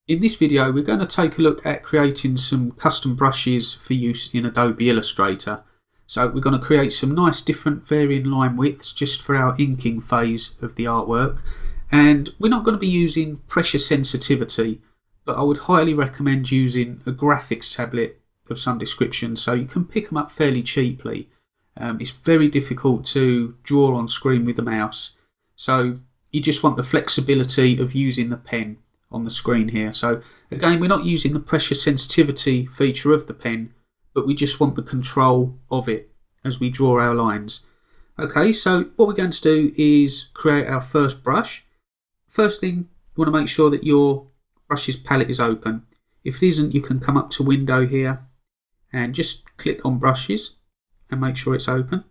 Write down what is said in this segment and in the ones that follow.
In this video we're going to take a look at creating some custom brushes for use in Adobe Illustrator. So we're going to create some nice different varying line widths just for our inking phase of the artwork, and we're not going to be using pressure sensitivity, but I would highly recommend using a graphics tablet of some description so you can pick them up fairly cheaply. It's very difficult to draw on screen with the mouse, so you just want the flexibility of using the pen on the screen here. So again, we're not using the pressure sensitivity feature of the pen, but we just want the control of it as we draw our lines. Okay, so what we're going to do is create our first brush. First thing, you want to make sure that your brushes palette is open. If it isn't, you can come up to Window here and just click on Brushes and make sure it's open.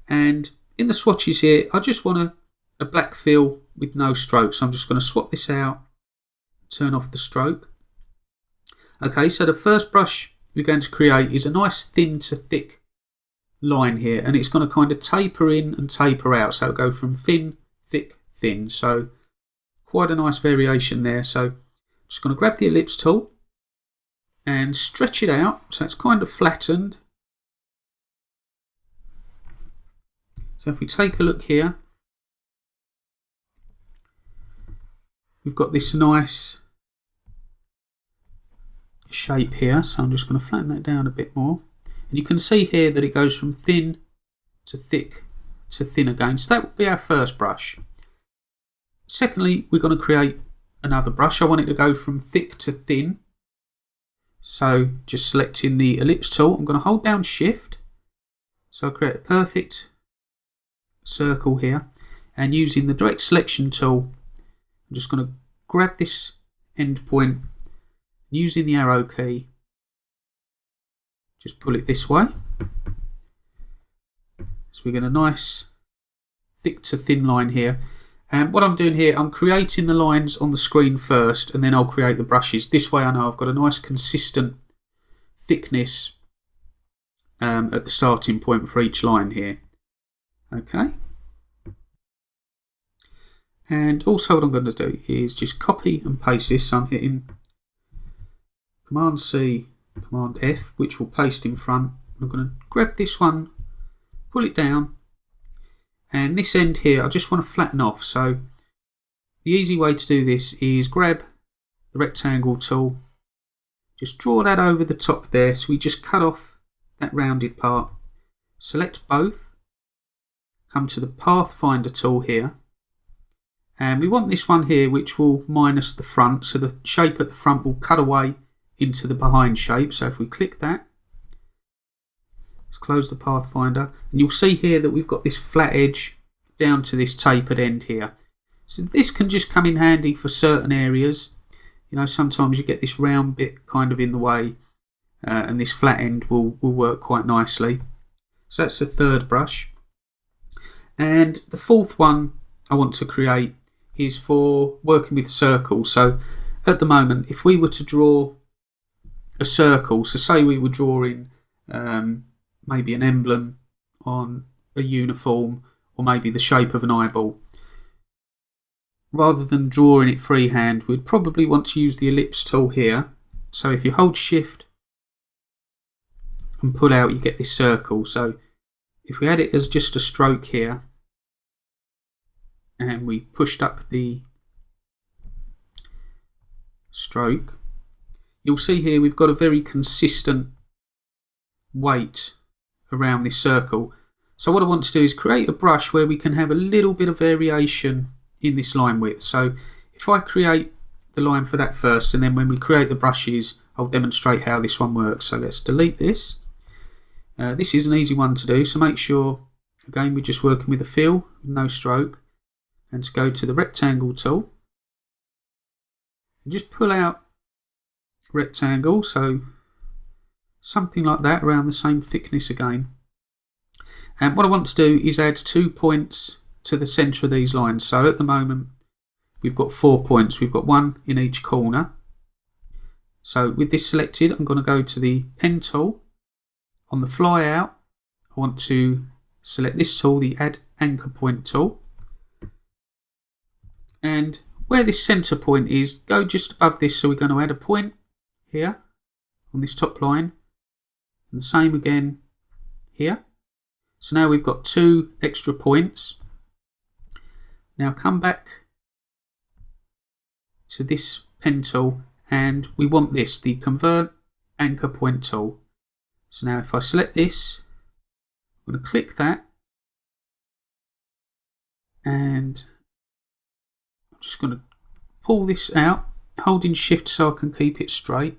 And in the swatches here, I just want a black fill with no stroke, so I'm just going to swap this out, turn off the stroke. Okay, so the first brush we're going to create is a nice thin to thick line here, and it's going to kind of taper in and taper out, so it'll go from thin, thick, thin. So quite a nice variation there. So I'm just going to grab the ellipse tool and stretch it out so it's kind of flattened. So if we take a look here, we've got this nice shape here, so I'm just going to flatten that down a bit more. And you can see here that it goes from thin to thick to thin again. So that would be our first brush. Secondly, we're going to create another brush. I want it to go from thick to thin. So just selecting the ellipse tool, I'm going to hold down Shift. So I'll create a perfect circle here. And using the direct selection tool, I'm just going to grab this end point, using the arrow key, just pull it this way. So we get a nice thick to thin line here. And what I'm doing here, I'm creating the lines on the screen first, and then I'll create the brushes. This way I know I've got a nice consistent thickness at the starting point for each line here. Okay. And also what I'm going to do is just copy and paste this. So I'm hitting Command C, Command F, which will paste in front. I'm going to grab this one, pull it down, and this end here I just want to flatten off. So the easy way to do this is grab the rectangle tool, just draw that over the top there, so we just cut off that rounded part. Select both, come to the Pathfinder tool here, and we want this one here which will minus the front, so the shape at the front will cut away into the behind shape. So if we click that, let's close the Pathfinder, and you'll see here that we've got this flat edge down to this tapered end here. So this can just come in handy for certain areas. You know, sometimes you get this round bit kind of in the way, and this flat end will work quite nicely. So that's the third brush. And the fourth one I want to create is for working with circles. So at the moment, if we were to draw a circle, so say we were drawing maybe an emblem on a uniform, or maybe the shape of an eyeball, rather than drawing it freehand, we'd probably want to use the ellipse tool here. So if you hold Shift and pull out, you get this circle. So if we had it as just a stroke here, and we pushed up the stroke, you'll see here we've got a very consistent weight around this circle. So what I want to do is create a brush where we can have a little bit of variation in this line width. So if I create the line for that first, and then when we create the brushes, I'll demonstrate how this one works. So let's delete this. This is an easy one to do, so make sure, again, we're just working with a fill, no stroke, and to go to the rectangle tool, and just pull out rectangle, so something like that, around the same thickness again. And what I want to do is add 2 points to the centre of these lines. So at the moment we've got 4 points, we've got one in each corner. So with this selected, I'm going to go to the pen tool. On the fly out, I want to select this tool, the add anchor point tool, and where this centre point is, go just above this. So we're going to add a point here on this top line, and the same again here. So now we've got 2 extra points. Now come back to this pen tool, and we want this, the Convert Anchor Point tool. So now if I select this, I'm going to click that, and I'm just going to pull this out, holding Shift so I can keep it straight.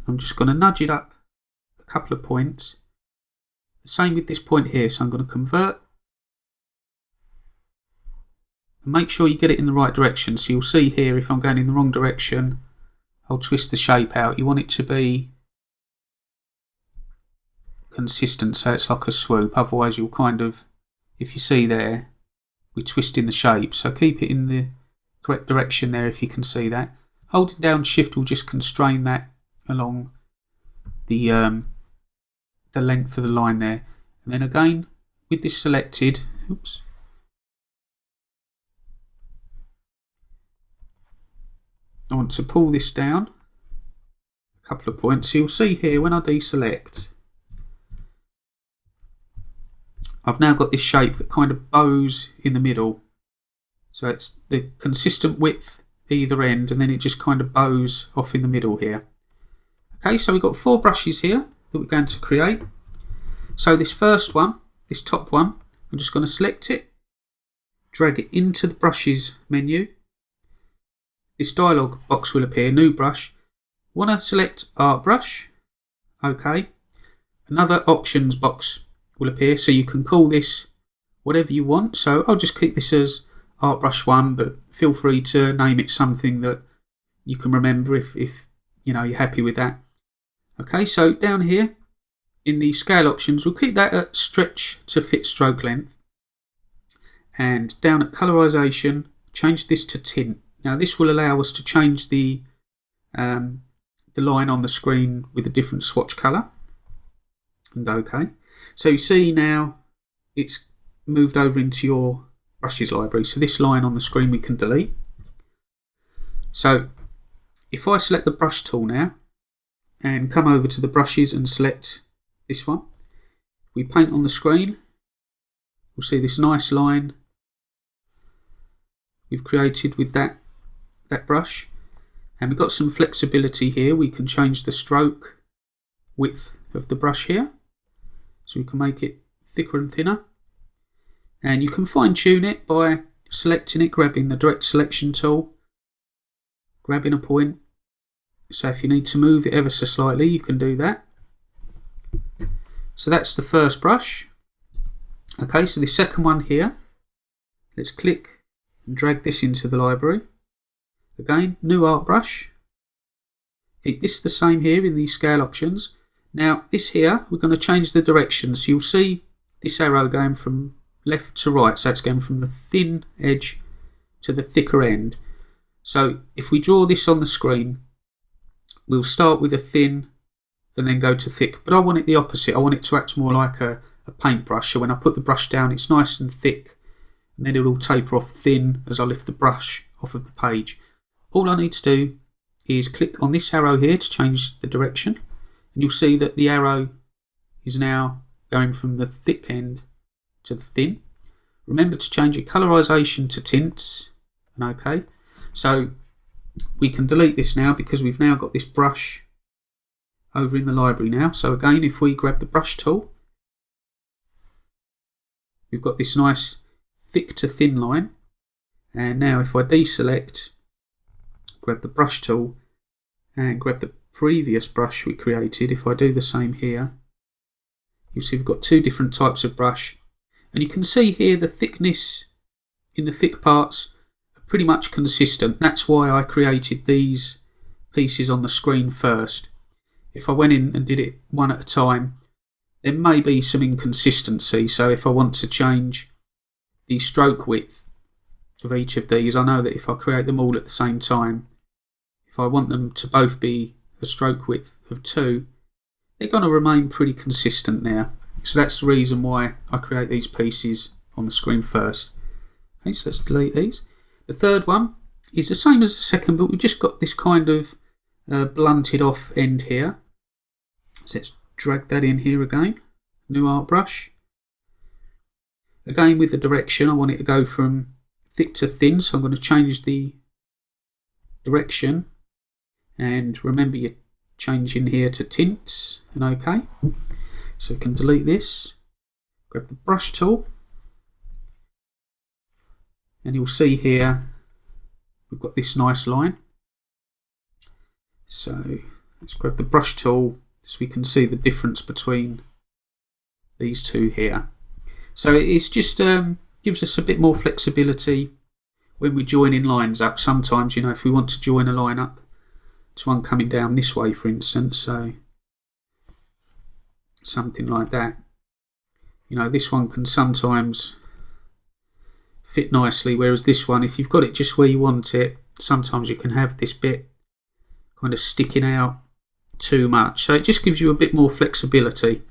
I'm just going to nudge it up a couple of points. The same with this point here, so I'm going to convert. And make sure you get it in the right direction. So you'll see here, if I'm going in the wrong direction, I'll twist the shape out. You want it to be consistent, so it's like a swoop. Otherwise you'll kind of, if you see there, we're twisting the shape. So keep it in the correct direction there if you can see that. Holding down Shift will just constrain that along the length of the line there. And then again, with this selected, oops, I want to pull this down a couple of points. So you'll see here when I deselect, I've now got this shape that kind of bows in the middle. So it's the consistent width either end, and then it just kind of bows off in the middle here. Okay, so we've got 4 brushes here that we're going to create. So this first one, this top one, I'm just going to select it, drag it into the brushes menu. This dialog box will appear, new brush. Want to select art brush, okay. Another options box will appear, so you can call this whatever you want. So I'll just keep this as art brush 1, but feel free to name it something that you can remember if you know you're happy with that. Okay, so down here in the scale options, we'll keep that at stretch to fit stroke length, and down at colorization, change this to tint. Now this will allow us to change the line on the screen with a different swatch colour. And okay, so you see now it's moved over into your brushes library. So this line on the screen we can delete. So if I select the brush tool now and come over to the brushes and select this one, we paint on the screen, we'll see this nice line we've created with that brush, and we've got some flexibility here. We can change the stroke width of the brush here, so we can make it thicker and thinner, and you can fine tune it by selecting it, grabbing the direct selection tool, grabbing a point. So if you need to move it ever so slightly, you can do that. So that's the first brush. Okay, so the second one here, let's click and drag this into the library. Again, new art brush. Keep this the same here in the scale options. Now this here, we're going to change the direction. So you'll see this arrow going from left to right. So it's going from the thin edge to the thicker end. So if we draw this on the screen, we'll start with a thin and then go to thick. But I want it the opposite. I want it to act more like a paintbrush. So when I put the brush down, it's nice and thick, and then it will taper off thin as I lift the brush off of the page. All I need to do is click on this arrow here to change the direction, and you'll see that the arrow is now going from the thick end to the thin. Remember to change your colorization to tints, and okay. So we can delete this now because we've now got this brush over in the library now. So again, if we grab the brush tool, we've got this nice thick to thin line. And now if I deselect, grab the brush tool and grab the previous brush we created, if I do the same here, you'll see we've got 2 different types of brush. And you can see here the thickness in the thick parts are pretty much consistent. That's why I created these pieces on the screen first. If I went in and did it one at a time, there may be some inconsistency. So if I want to change the stroke width of each of these, I know that if I create them all at the same time, if I want them to both be a stroke width of 2, they're going to remain pretty consistent there. So that's the reason why I create these pieces on the screen first. Okay, so let's delete these. The third one is the same as the second, but we've just got this kind of blunted off end here. So let's drag that in here again. New art brush. Again with the direction, I want it to go from thick to thin, so I'm going to change the direction. And remember you're changing here to tints and OK. So we can delete this. Grab the brush tool. And you'll see here we've got this nice line. So let's grab the brush tool so we can see the difference between these two here. So it's just gives us a bit more flexibility when we're joining lines up. Sometimes, you know, if we want to join a line up to one coming down this way, for instance, so something like that. You know, this one can sometimes fit nicely, whereas this one, if you've got it just where you want it, sometimes you can have this bit kind of sticking out too much. So it just gives you a bit more flexibility.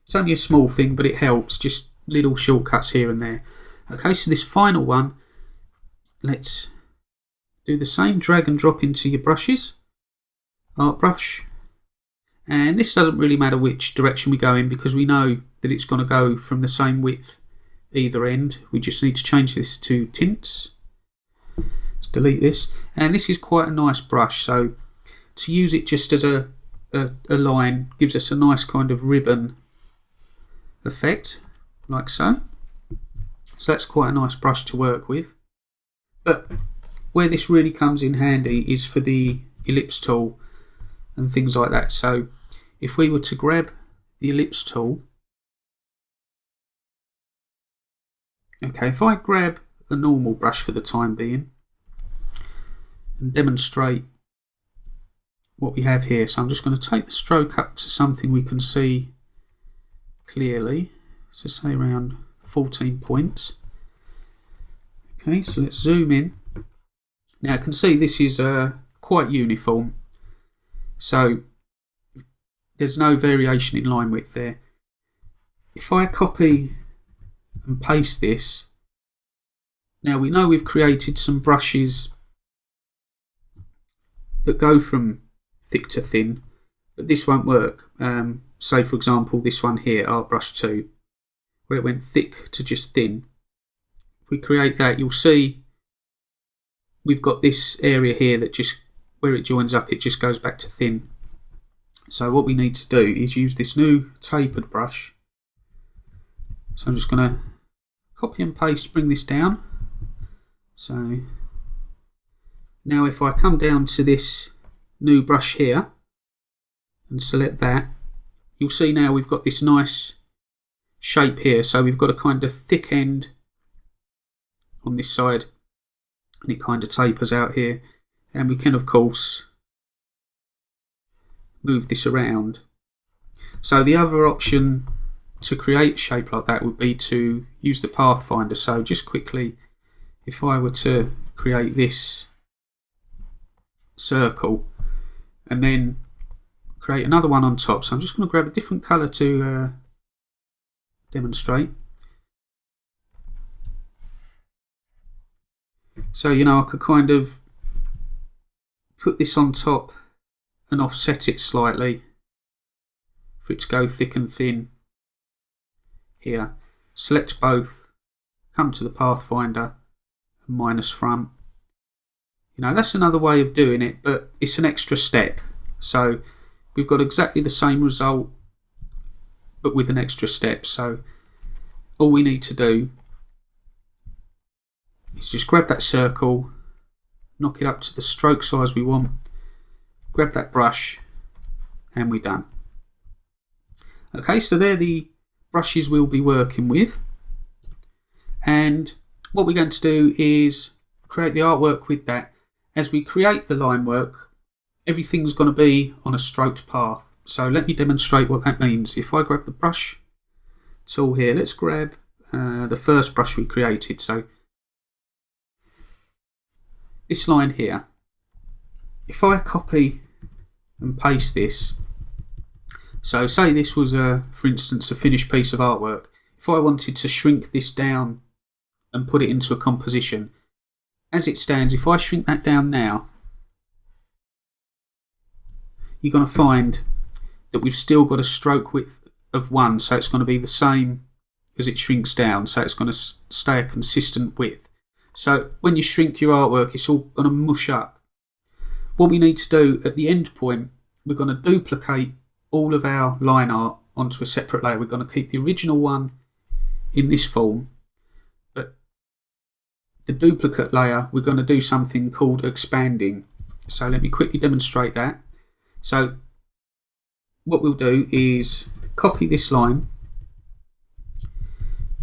It's only a small thing, but it helps, just little shortcuts here and there. Okay, so this final one, let's do the same, drag and drop into your brushes, art brush. And this doesn't really matter which direction we go in because we know that it's going to go from the same width either end. We just need to change this to tints. Let's delete this. And this is quite a nice brush, so to use it just as a line gives us a nice kind of ribbon effect, like so. So that's quite a nice brush to work with. But where this really comes in handy is for the ellipse tool and things like that. So if we were to grab the ellipse tool, okay, if I grab a normal brush for the time being and demonstrate what we have here. So I'm just going to take the stroke up to something we can see clearly. So say around 14 points. Okay, so let's zoom in. Now I can see this is quite uniform. So there's no variation in line width there. If I copy and paste this, now we know we've created some brushes that go from thick to thin, but this won't work. Say for example this one here, Art Brush 2, where it went thick to just thin. If we create that, you'll see we've got this area here that just, where it joins up, it just goes back to thin. So what we need to do is use this new tapered brush. So I'm just going to copy and paste, bring this down. So now if I come down to this new brush here and select that, you'll see now we've got this nice shape here. So we've got a kind of thick end on this side and it kind of tapers out here, and we can of course move this around. So the other option to create a shape like that would be to use the pathfinder. So just quickly, if I were to create this circle and then create another one on top, so I'm just going to grab a different colour to demonstrate. So you know, I could kind of put this on top and offset it slightly for it to go thick and thin here. Select both, come to the pathfinder and minus front. You know, that's another way of doing it, but it's an extra step. So we've got exactly the same result but with an extra step. So all we need to do is just grab that circle, knock it up to the stroke size we want, grab that brush, and we're done. Okay, so they're the brushes we'll be working with, and what we're going to do is create the artwork with that. As we create the line work, everything's going to be on a stroked path. So let me demonstrate what that means. If I grab the brush tool here, let's grab the first brush we created. So this line here, if I copy and paste this, so say this was for instance a finished piece of artwork. If I wanted to shrink this down and put it into a composition. As it stands, if I shrink that down now, you're going to find that we've still got a stroke width of 1, so it's going to be the same as it shrinks down, so it's going to stay a consistent width. So when you shrink your artwork, it's all going to mush up. What we need to do at the end point, we're going to duplicate all of our line art onto a separate layer. We're going to keep the original one in this form, but the duplicate layer, we're going to do something called expanding. So let me quickly demonstrate that. So what we'll do is copy this line.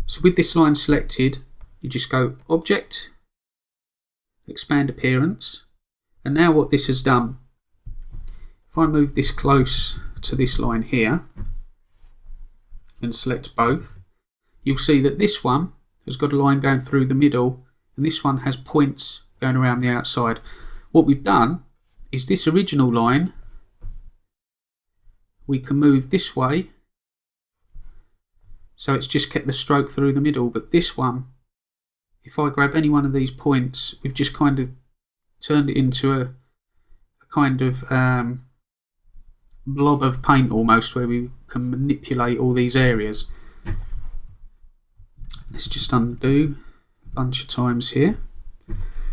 So with this line selected, you just go Object, Expand Appearance, and now what this has done, if I move this close to this line here and select both, you'll see that this one has got a line going through the middle and this one has points going around the outside. What we've done is this original line we can move this way, so it's just kept the stroke through the middle, but this one, if I grab any one of these points, we've just kind of turned it into a kind of blob of paint almost, where we can manipulate all these areas. Let's just undo a bunch of times here.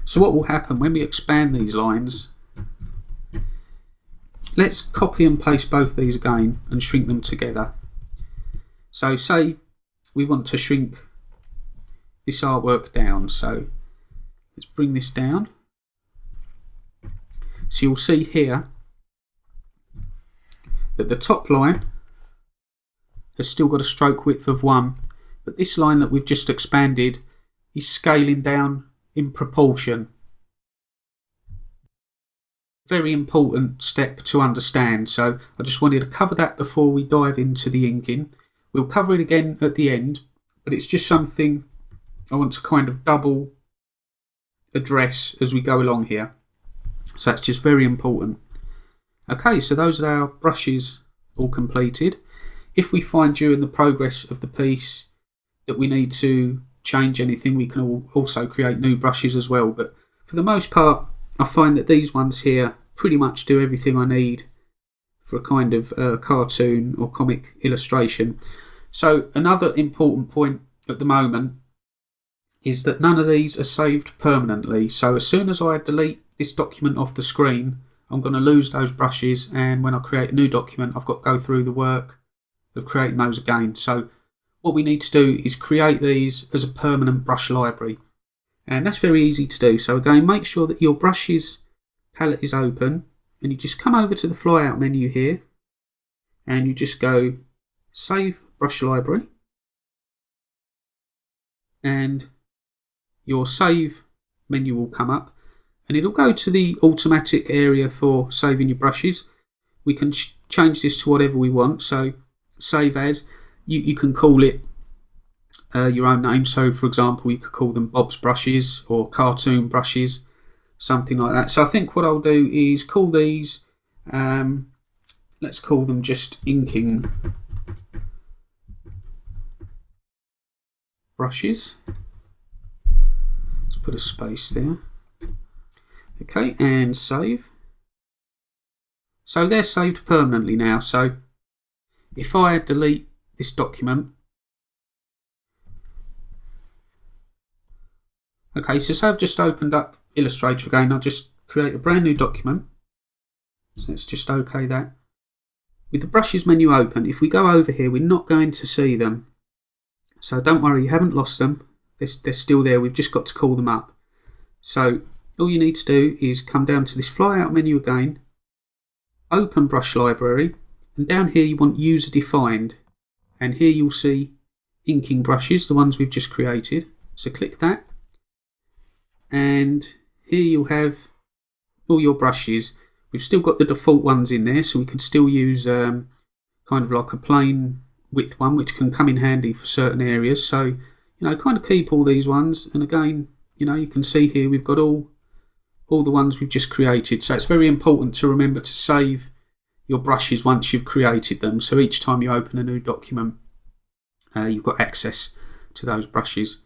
So what will happen when we expand these lines, let's copy and paste both these again and shrink them together. So say we want to shrink this artwork down, so let's bring this down. So you'll see here that the top line has still got a stroke width of 1, but this line that we've just expanded is scaling down in proportion. Very important step to understand, so I just wanted to cover that before we dive into the inking. We'll cover it again at the end, but it's just something I want to kind of double address as we go along here. So that's just very important. Okay, so those are our brushes all completed. If we find during the progress of the piece that we need to change anything, we can also create new brushes as well. But for the most part, I find that these ones here pretty much do everything I need for a kind of cartoon or comic illustration. So another important point at the moment is that none of these are saved permanently. So as soon as I delete this document off the screen, I'm going to lose those brushes, and when I create a new document, I've got to go through the work of creating those again. So what we need to do is create these as a permanent brush library, and that's very easy to do. So again, make sure that your brushes palette is open, and you just come over to the flyout menu here and you just go Save Brush Library, and your Save menu will come up and it'll go to the automatic area for saving your brushes. We can change this to whatever we want, so save as, you can call it your own name. So for example, you could call them Bob's brushes or cartoon brushes, something like that. So I think what I'll do is call these, let's call them just inking brushes. Let's put a space there. Okay, and save. So they're saved permanently now. So if I delete this document, okay, so say I've just opened up Illustrator again, I'll just create a brand new document. So let's just OK that. With the brushes menu open, if we go over here, we're not going to see them. So don't worry, you haven't lost them. They're still there, we've just got to call them up. So all you need to do is come down to this flyout menu again, open brush library, and down here you want user defined, and here you'll see inking brushes, the ones we've just created. So click that, and here you'll have all your brushes. We've still got the default ones in there, so we can still use kind of like a plain width one, which can come in handy for certain areas. So, you know, kind of keep all these ones, and again, you know, you can see here we've got all the ones we've just created. So it's very important to remember to save your brushes once you've created them, so each time you open a new document you've got access to those brushes.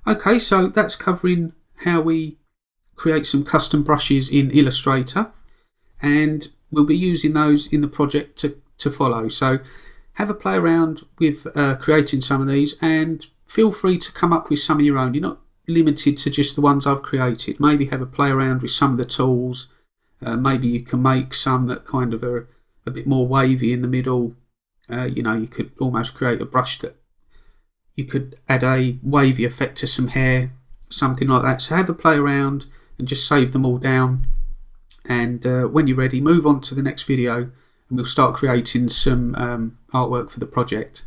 Okay, so that's covering how we create some custom brushes in Illustrator, and we'll be using those in the project to follow. So have a play around with creating some of these, and feel free to come up with some of your own. You're not limited to just the ones I've created. Maybe have a play around with some of the tools. Maybe you can make some that kind of are a bit more wavy in the middle. You could almost create a brush that you could add a wavy effect to some hair, something like that. So have a play around and just save them all down. And when you're ready, move on to the next video and we'll start creating some artwork for the project.